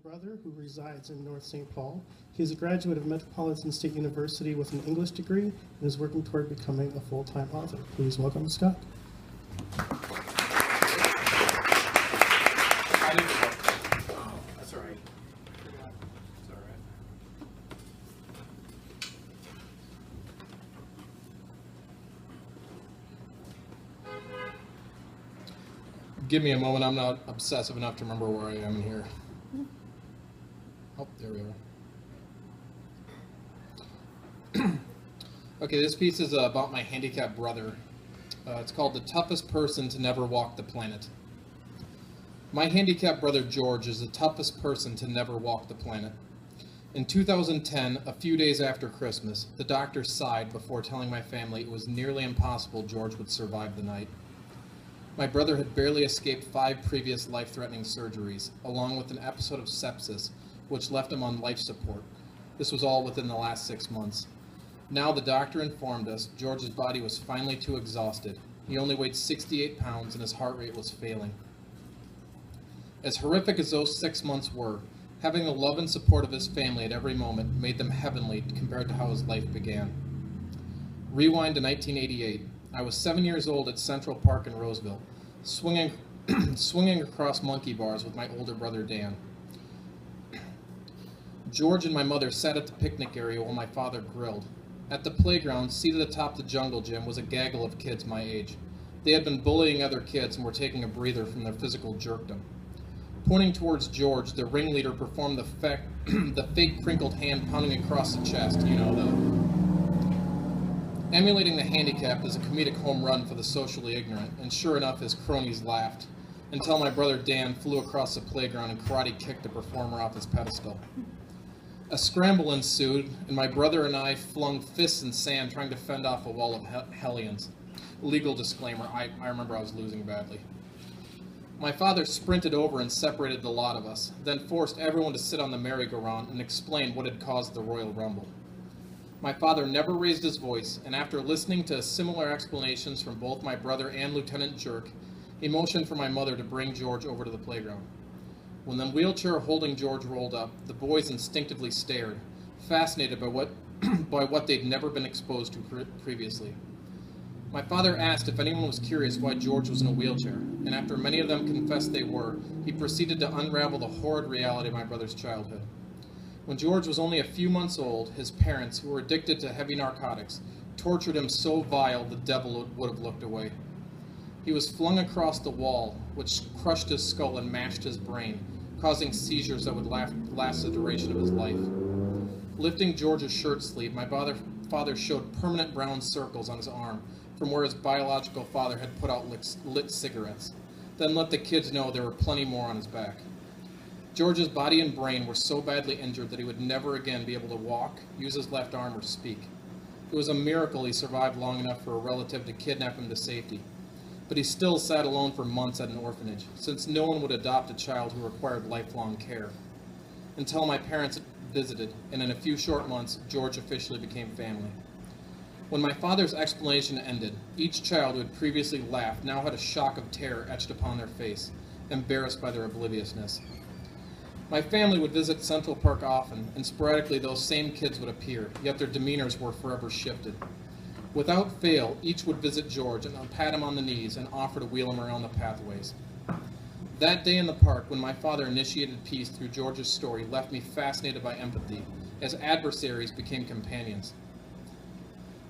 brother who resides in North St. Paul. He is a graduate of Metropolitan State University with an English degree and is working toward becoming a full-time author. Please welcome Scott. That's all right. It's all right. Give me a moment. I'm not obsessive enough to remember where I am here. Oh, there we are. Okay, this piece is about my handicapped brother. It's called The Toughest Person to Never Walk the Planet. My handicapped brother George is the toughest person to never walk the planet. In 2010, a few days after Christmas, the doctor sighed before telling my family it was nearly impossible George would survive the night. My brother had barely escaped 5 previous life-threatening surgeries, along with an episode of sepsis, which left him on life support. This was all within the last 6 months. Now the doctor informed us George's body was finally too exhausted. He only weighed 68 pounds and his heart rate was failing. As horrific as those 6 months were, having the love and support of his family at every moment made them heavenly compared to how his life began. Rewind to 1988. I was 7 years old at Central Park in Roseville, swinging across monkey bars with my older brother Dan. George and my mother sat at the picnic area while my father grilled. At the playground, seated atop the jungle gym, was a gaggle of kids my age. They had been bullying other kids and were taking a breather from their physical jerkdom. Pointing towards George, the ringleader performed the fake crinkled hand pounding across the chest, Emulating the handicapped is a comedic home run for the socially ignorant, and sure enough, his cronies laughed, until my brother Dan flew across the playground and karate kicked the performer off his pedestal. A scramble ensued, and my brother and I flung fists in sand trying to fend off a wall of hellions. Legal disclaimer, I remember I was losing badly. My father sprinted over and separated the lot of us, then forced everyone to sit on the merry-go-round and explain what had caused the Royal Rumble. My father never raised his voice, and after listening to similar explanations from both my brother and Lieutenant Jerk, he motioned for my mother to bring George over to the playground. When the wheelchair holding George rolled up, the boys instinctively stared, fascinated by what they'd never been exposed to previously. My father asked if anyone was curious why George was in a wheelchair, and after many of them confessed they were, he proceeded to unravel the horrid reality of my brother's childhood. When George was only a few months old, his parents, who were addicted to heavy narcotics, tortured him so vile the devil would have looked away. He was flung across the wall, which crushed his skull and mashed his brain, causing seizures that would last the duration of his life. Lifting George's shirt sleeve, my father showed permanent brown circles on his arm from where his biological father had put out lit cigarettes, then let the kids know there were plenty more on his back. George's body and brain were so badly injured that he would never again be able to walk, use his left arm, or speak. It was a miracle he survived long enough for a relative to kidnap him to safety. But he still sat alone for months at an orphanage, since no one would adopt a child who required lifelong care. Until my parents visited, and in a few short months, George officially became family. When my father's explanation ended, each child who had previously laughed now had a shock of terror etched upon their face, embarrassed by their obliviousness. My family would visit Central Park often, and sporadically those same kids would appear, yet their demeanors were forever shifted. Without fail, each would visit George and pat him on the knees and offer to wheel him around the pathways. That day in the park, when my father initiated peace through George's story, left me fascinated by empathy, as adversaries became companions.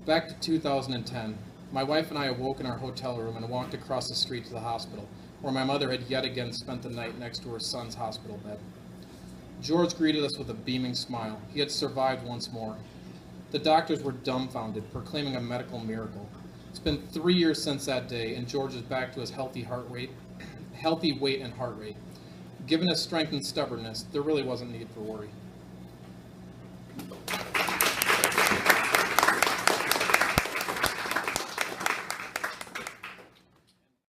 Back to 2010, my wife and I awoke in our hotel room and walked across the street to the hospital, where my mother had yet again spent the night next to her son's hospital bed. George greeted us with a beaming smile. He had survived once more. The doctors were dumbfounded, proclaiming a medical miracle. It's been 3 years since that day, and George is back to his healthy weight and heart rate. Given his strength and stubbornness, there really wasn't need for worry.